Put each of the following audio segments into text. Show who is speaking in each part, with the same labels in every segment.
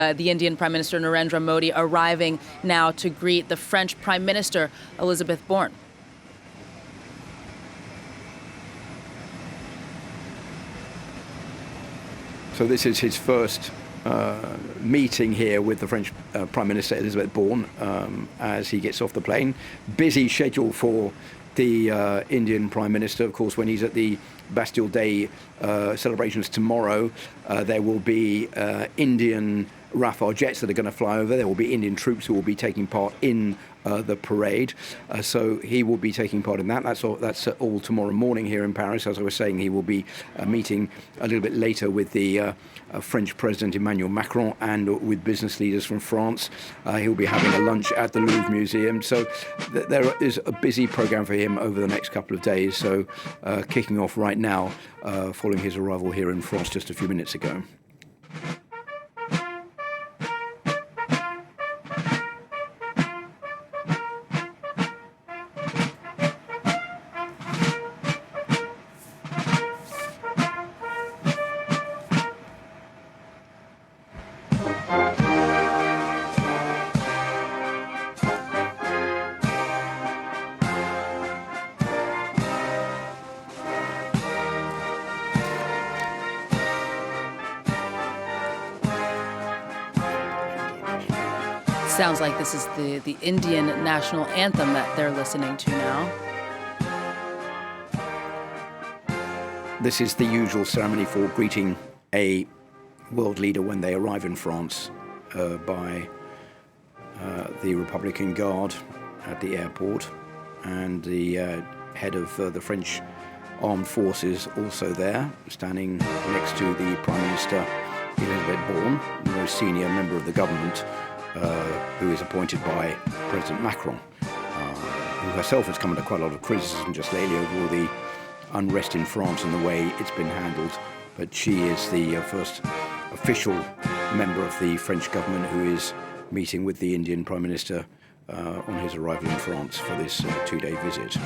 Speaker 1: The Indian Prime Minister Narendra Modi arriving now to greet the French Prime Minister Elizabeth Borne.
Speaker 2: So this is his first meeting here with the French Prime Minister Elizabeth Borne as he gets off the plane. Busy schedule for the Indian Prime Minister. Of course, when he's at the Bastille Day celebrations tomorrow, there will be Indian Rafale jets that are going to fly over. There will be Indian troops who will be taking part in the parade. So he will be taking part in that. That's all tomorrow morning here in Paris. As I was saying, he will be meeting a little bit later with the French President Emmanuel Macron and with business leaders from France. He'll be having a lunch at the Louvre Museum. So there is a busy program for him over the next couple of days. So kicking off right now, following his arrival here in France just a few minutes ago.
Speaker 1: Sounds like this is the Indian national anthem that they're listening to now.
Speaker 2: This is the usual ceremony for greeting a world leader when they arrive in France by the Republican Guard at the airport, and the head of the French Armed Forces also there, standing next to the Prime Minister Elizabeth Borne, the most senior member of the government, who is appointed by President Macron, who herself has come under quite a lot of criticism just lately over all the unrest in France and the way it's been handled. But she is the first official member of the French government who is meeting with the Indian Prime Minister on his arrival in France for this two-day visit.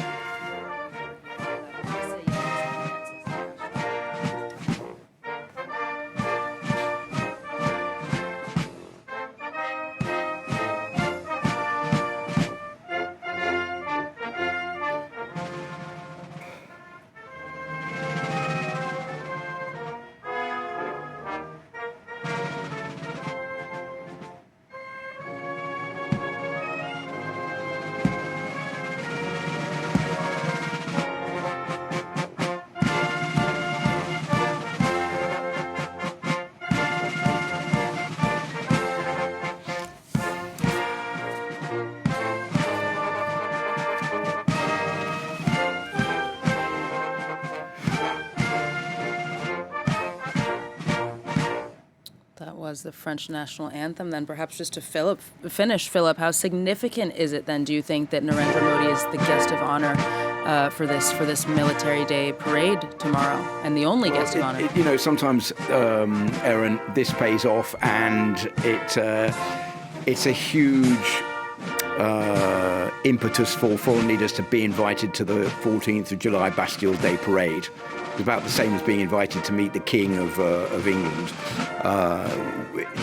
Speaker 1: That was the French national anthem. Then perhaps just to finish, Philip, how significant is it then, do you think, that Narendra Modi is the guest of honor for this military day parade tomorrow, and the only guest of honor?
Speaker 2: Sometimes, Erin, this pays off, and it's a huge impetus for foreign leaders to be invited to the 14th of July Bastille Day parade. It's about the same as being invited to meet the King of England.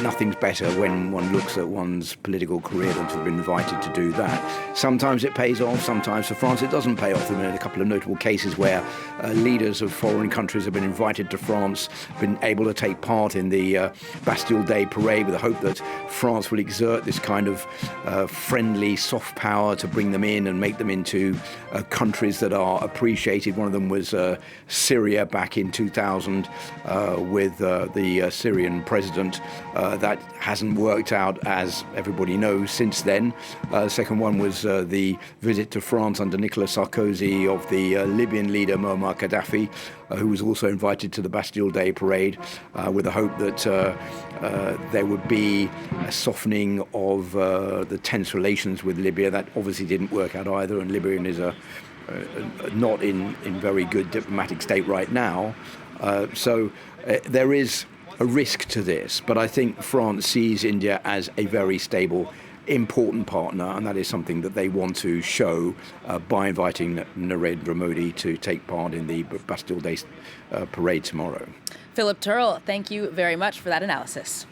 Speaker 2: Nothing's better when one looks at one's political career than to have been invited to do that. Sometimes it pays off, sometimes for France it doesn't pay off. There have been a couple of notable cases where leaders of foreign countries have been invited to France, been able to take part in the Bastille Day parade with the hope that France will exert this kind of friendly, soft power to bring them in and make them into countries that are appreciated. One of them was Syria back in 2000 with the Syrian president. That hasn't worked out, as everybody knows, since then. The second one was the visit to France under Nicolas Sarkozy of the Libyan leader Muammar Gaddafi, who was also invited to the Bastille Day parade with the hope that there would be a softening of the tense relations with Libya. That obviously didn't work out either, and Libya is not in very good diplomatic state right now. So there is a risk to this, but I think France sees India as a very stable, important partner, and that is something that they want to show by inviting Narendra Modi to take part in the Bastille Day parade tomorrow.
Speaker 1: Philip Turrell, thank you very much for that analysis.